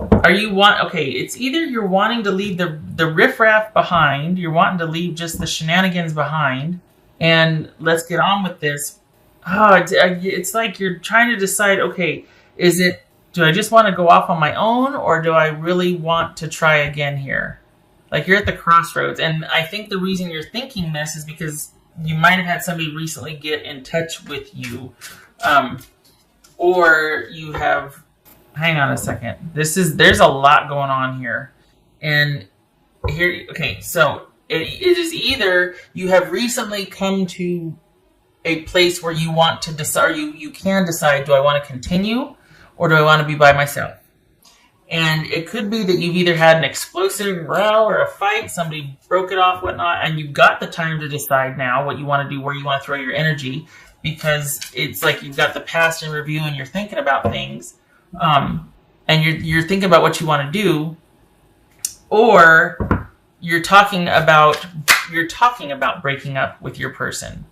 Okay, it's either you're wanting to leave the riffraff behind, you're wanting to leave just the shenanigans behind, and let's get on with this. It's like you're trying to decide, okay, do I just want to go off on my own, or do I really want to try again here? Like, you're at the crossroads, and I think the reason you're thinking this is because you might have had somebody recently get in touch with you, or you have. Hang on a second. There's a lot going on here, and here. Okay, so it is either you have recently come to a place where you want to decide, you can decide, do I want to continue, or do I want to be by myself? And it could be that you've either had an explosive row or a fight, somebody broke it off, whatnot, and you've got the time to decide now what you want to do, where you want to throw your energy, because it's like you've got the past in review and you're thinking about things. And you're thinking about what you want to do, or you're talking about breaking up with your person.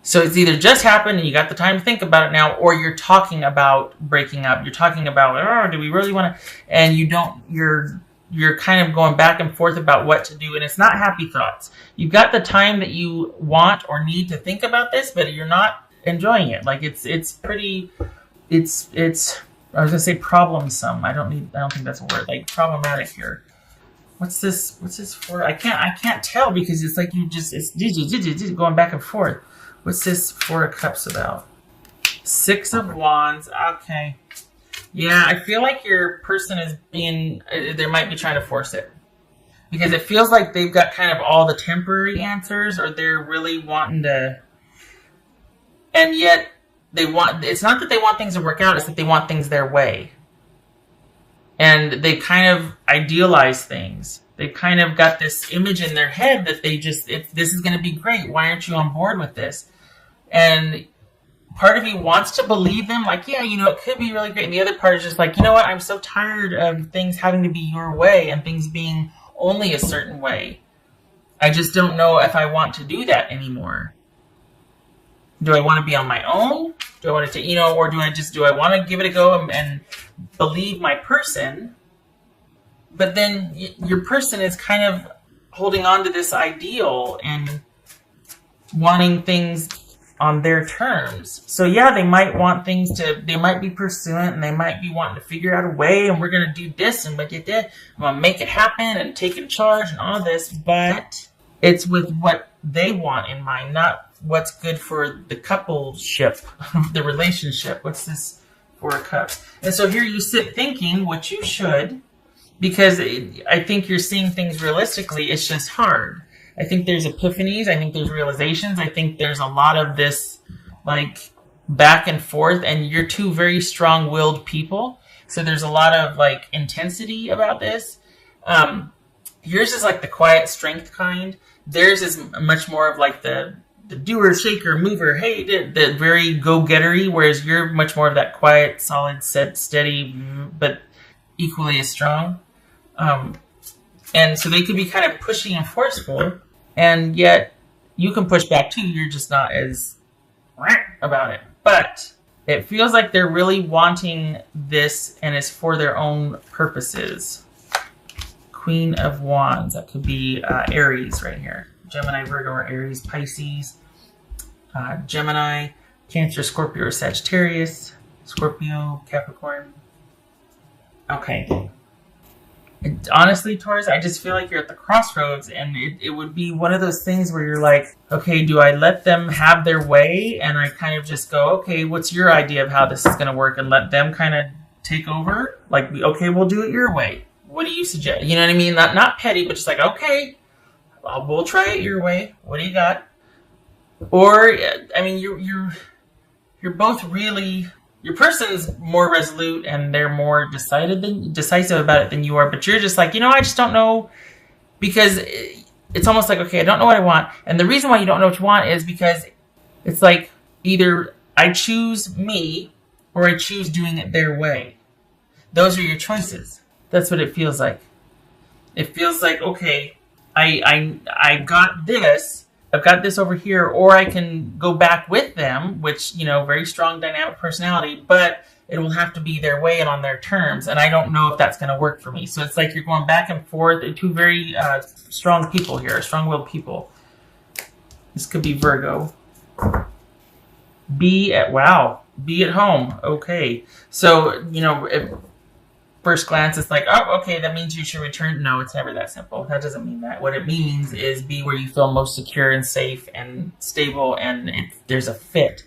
So it's either just happened and you got the time to think about it now, or you're talking about breaking up. You're talking about, do we really want to? And you're kind of going back and forth about what to do, and it's not happy thoughts. You've got the time that you want or need to think about this, but you're not enjoying it. Like it's I was gonna say problemsome. I don't think that's a word. Like problematic here. What's this for? I can't tell because it's like it's going back and forth. What's this Four of Cups about? Six of Wands. Okay. Yeah, I feel like your person is they might be trying to force it. Because it feels like they've got kind of all the temporary answers, or they're really wanting to, and yet it's not that they want things to work out, it's that they want things their way. And they kind of idealize things. They've kind of got this image in their head that this is going to be great. Why aren't you on board with this? And part of you wants to believe them, like, yeah, it could be really great. And the other part is just like, you know what? I'm so tired of things having to be your way and things being only a certain way. I just don't know if I want to do that anymore. Do I want to be on my own? Do I want to, or do I want to give it a go and believe my person? But then your person is kind of holding on to this ideal and wanting things on their terms. So yeah, they might want they might be pursuant, and they might be wanting to figure out a way, and we're going to do this, and I'm going to make it happen and take in charge and all this, but it's with what they want in mind, not what's good for the coupleship, the relationship. What's this Four of Cups? And so here you sit thinking, which you should, because I think you're seeing things realistically. It's just hard. I think there's epiphanies. I think there's realizations. I think there's a lot of this like back and forth, and you're two very strong-willed people. So there's a lot of like intensity about this. Yours is like the quiet strength kind. Theirs is much more of like the doer, shaker, mover, hey, the very go-gettery, whereas you're much more of that quiet, solid, steady, but equally as strong. And so they could be kind of pushy and forceful, and yet you can push back too. You're just not as about it. But it feels like they're really wanting this, and it's for their own purposes. Queen of Wands. That could be Aries right here. Gemini, Virgo, or Aries, Pisces. Gemini, Cancer, Scorpio, or Sagittarius. Scorpio, Capricorn. Okay. Honestly, Taurus, I just feel like you're at the crossroads, and it would be one of those things where you're like, okay, do I let them have their way? And I kind of just go, okay, what's your idea of how this is going to work? And let them kind of take over? Like, okay, we'll do it your way. What do you suggest? You know what I mean? Not petty, but just like, okay, we'll try it your way. What do you got? Or, I mean, you're both really... Your person's more resolute and they're more decisive about it than you are, but you're just like, I just don't know, because it's almost like, okay, I don't know what I want. And the reason why you don't know what you want is because it's like either I choose me or I choose doing it their way. Those are your choices. That's what it feels like. It feels like, okay, I got this, I've got this over here, or I can go back with them, which, very strong dynamic personality, but it will have to be their way and on their terms. And I don't know if that's going to work for me. So it's like you're going back and forth. Two very strong people here, strong-willed people. This could be Virgo. Be at home. Okay. So, if first glance, it's like, oh, okay, that means you should return. No, it's never that simple. That doesn't mean that. What it means is be where you feel most secure and safe and stable, and there's a fit.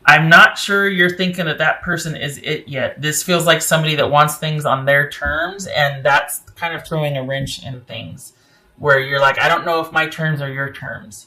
I'm not sure you're thinking that person is it yet. This feels like somebody that wants things on their terms, and that's kind of throwing a wrench in things, where you're like, I don't know if my terms are your terms.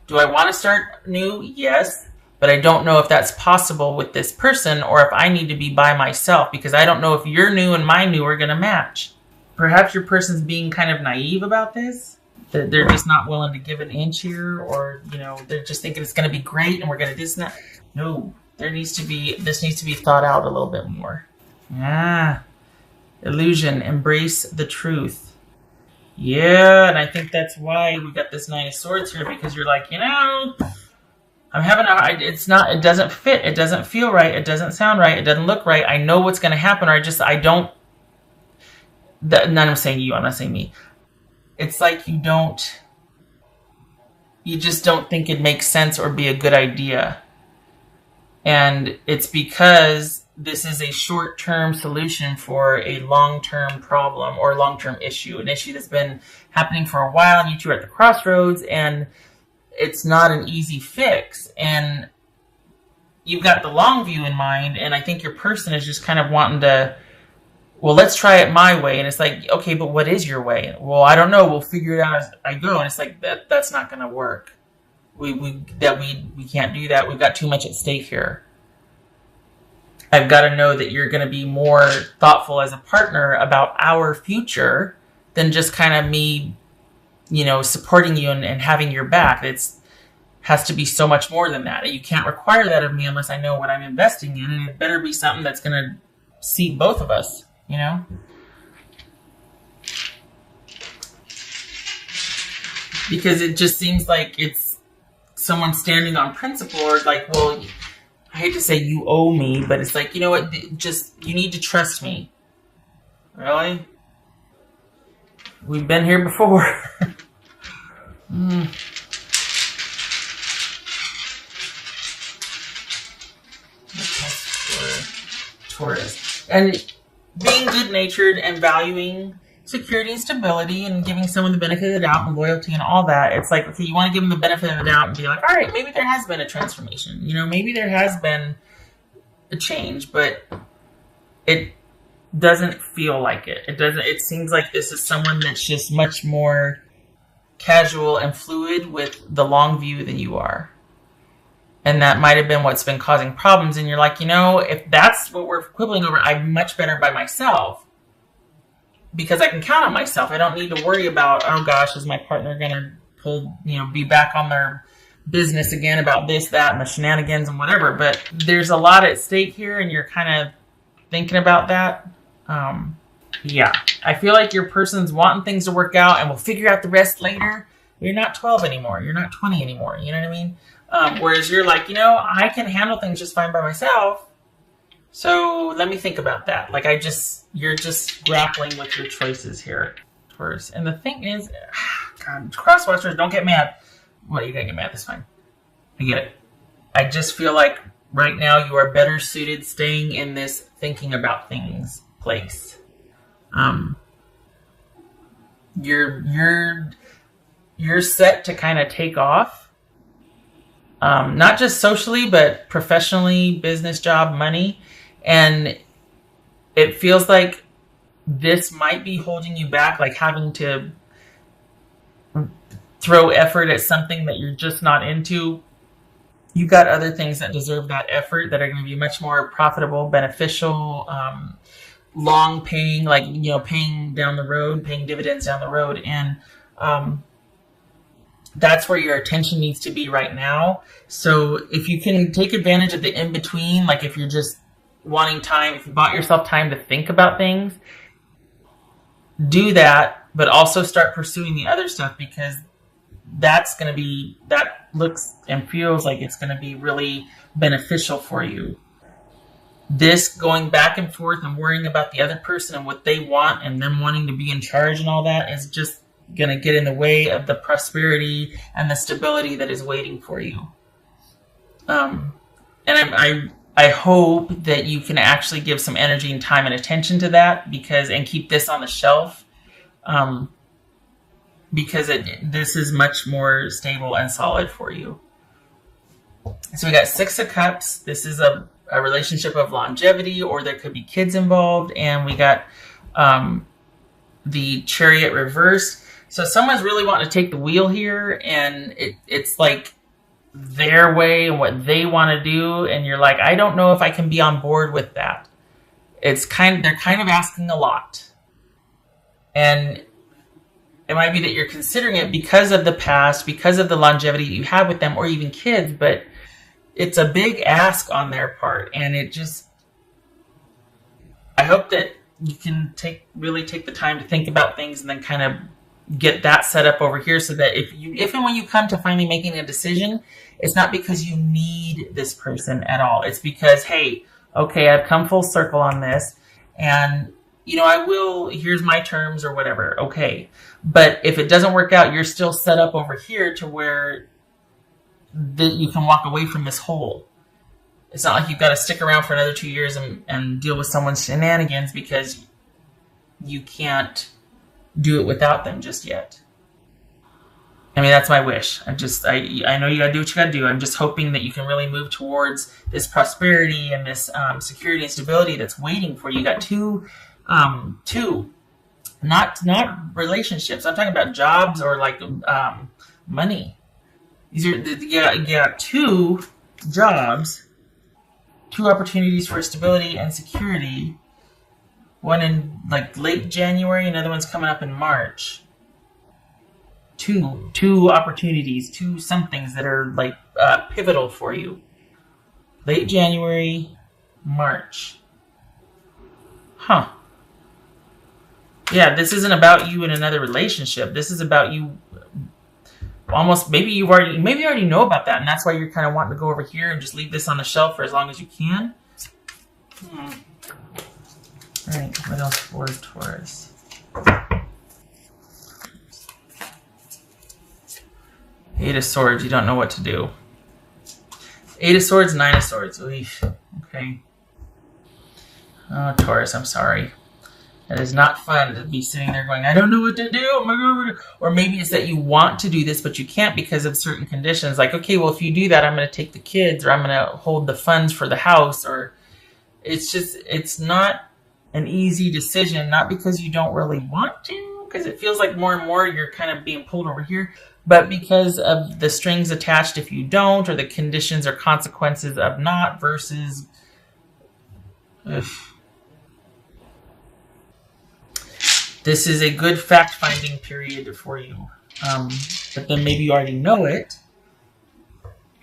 Do I want to start new? Yes. But I don't know if that's possible with this person, or if I need to be by myself, because I don't know if your new and my new are going to match. Perhaps your person's being kind of naive about this, that they're just not willing to give an inch here, or, they're just thinking it's going to be great and we're going to do this and that. No, this needs to be thought out a little bit more. Illusion, embrace the truth. Yeah, and I think that's why we got this Nine of Swords here, because you're like, I'm having it doesn't fit. It doesn't feel right. It doesn't sound right. It doesn't look right. I know what's going to happen, or I'm saying you, I'm not saying me. It's like you just don't think it makes sense or be a good idea. And it's because this is a short-term solution for a long-term problem or long-term issue, an issue that's been happening for a while, and you two are at the crossroads, and it's not an easy fix. And you've got the long view in mind, and I think your person is just kind of wanting to, well, let's try it my way. And it's like, okay, but what is your way? Well, I don't know. We'll figure it out as I go. And it's like, that's not going to work. We can't do that. We've got too much at stake here. I've got to know that you're going to be more thoughtful as a partner about our future than just kind of me, supporting you and having your back. Has to be so much more than that. You can't require that of me unless I know what I'm investing in, and it better be something that's going to seat both of us, Because it just seems like it's someone standing on principle, or like, well, I hate to say you owe me, but it's like, you know what, you need to trust me. Really? We've been here before. Taurus. And being good-natured and valuing security and stability and giving someone the benefit of the doubt and loyalty and all that, it's like, okay, you want to give them the benefit of the doubt and be like, all right, maybe there has been a transformation. Maybe there has been a change, but it doesn't feel like it. It seems like this is someone that's just much more casual and fluid with the long view than you are. And that might have been what's been causing problems. And you're like, if that's what we're quibbling over, I'm much better by myself, because I can count on myself. I don't need to worry about, oh gosh, is my partner going to be back on their business again about this, that, and the shenanigans and whatever. But there's a lot at stake here, and you're kind of thinking about that. Yeah, I feel like your person's wanting things to work out, and we'll figure out the rest later. You're not 12 anymore. You're not 20 anymore. You know what I mean? Whereas you're like, I can handle things just fine by myself. So let me think about that. Like, you're just grappling with your choices here, Taurus. And the thing is, God, crosswatchers, don't get mad. Well, you gotta get mad. That's fine. I get it. I just feel like right now you are better suited staying in this thinking about things place. You're set to kind of take off. Not just socially, but professionally, business, job, money. And it feels like this might be holding you back, like having to throw effort at something that you're just not into. You got other things that deserve that effort that are going to be much more profitable, beneficial, long paying, like, paying down the road, paying dividends down the road. And that's where your attention needs to be right now. So if you can take advantage of the in-between, like if you're just wanting time, if you bought yourself time to think about things, do that, but also start pursuing the other stuff, because that looks and feels like it's going to be really beneficial for you. This going back and forth and worrying about the other person and what they want and them wanting to be in charge and all that is just going to get in the way of the prosperity and the stability that is waiting for you. And I hope that you can actually give some energy and time and attention to that and keep this on the shelf. Because this is much more stable and solid for you. So we got 6 of Cups. This is a relationship of longevity, or there could be kids involved. And we got the Chariot reversed. So someone's really wanting to take the wheel here, and it's like their way and what they want to do. And you're like, I don't know if I can be on board with that. They're kind of asking a lot. And it might be that you're considering it because of the past, because of the longevity you have with them, or even kids, but it's a big ask on their part. And I hope that you can really take the time to think about things and then kind of get that set up over here so that if and when you come to finally making a decision, it's not because you need this person at all. It's because, hey, okay, I've come full circle on this, and here's my terms or whatever. Okay. But if it doesn't work out, you're still set up over here to where you can walk away from this hole. It's not like you've got to stick around for another 2 years and deal with someone's shenanigans because you can't do it without them just yet. I mean, that's my wish. I know you got to do what you got to do. I'm just hoping that you can really move towards this prosperity and this security and stability that's waiting for you. You got two, not relationships. I'm talking about jobs or like money. You got 2 jobs, 2 opportunities for stability and security. One in like late January, another one's coming up in March. Two opportunities, 2 somethings that are like pivotal for you. Late January, March. Huh. Yeah, this isn't about you in another relationship. This is about you. Almost, maybe you already know about that, and that's why you're kind of wanting to go over here and just leave this on the shelf for as long as you can. All right, what else for Taurus? Eight of Swords, you don't know what to do. 8 of Swords, 9 of Swords. Oof. Okay. Oh, Taurus, I'm sorry. It is not fun to be sitting there going, I don't know what to do. Oh my God. Or maybe it's that you want to do this, but you can't because of certain conditions. Like, okay, well, if you do that, I'm going to take the kids, or I'm going to hold the funds for the house. Or it's not an easy decision, not because you don't really want to, because it feels like more and more you're kind of being pulled over here, but because of the strings attached if you don't, or the conditions or consequences of not versus... Ugh. This is a good fact-finding period for you. But then maybe you already know it,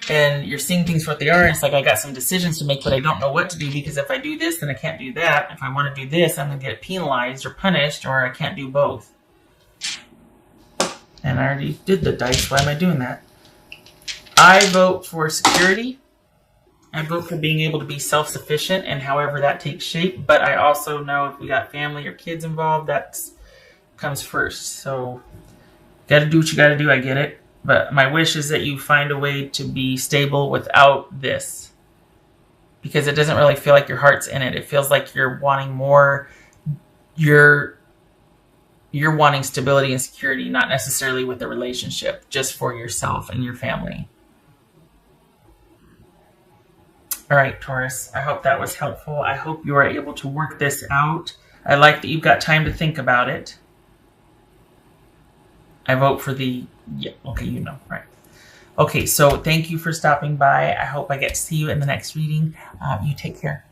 and you're seeing things for what they are. It's like, I got some decisions to make, but I don't know what to do, because if I do this, then I can't do that. If I want to do this, I'm going to get penalized or punished, or I can't do both. And I already did the dice. Why am I doing that? I vote for security. I vote for being able to be self-sufficient, and however that takes shape. But I also know if we got family or kids involved, that comes first. So, got to do what you got to do. I get it. But my wish is that you find a way to be stable without this, because it doesn't really feel like your heart's in it. It feels like you're wanting more. You're wanting stability and security, not necessarily with the relationship, just for yourself and your family. All right, Taurus, I hope that was helpful. I hope you are able to work this out. I like that you've got time to think about it. I vote for the... Yeah, okay, you know, right. Okay, so thank you for stopping by. I hope I get to see you in the next reading. You take care.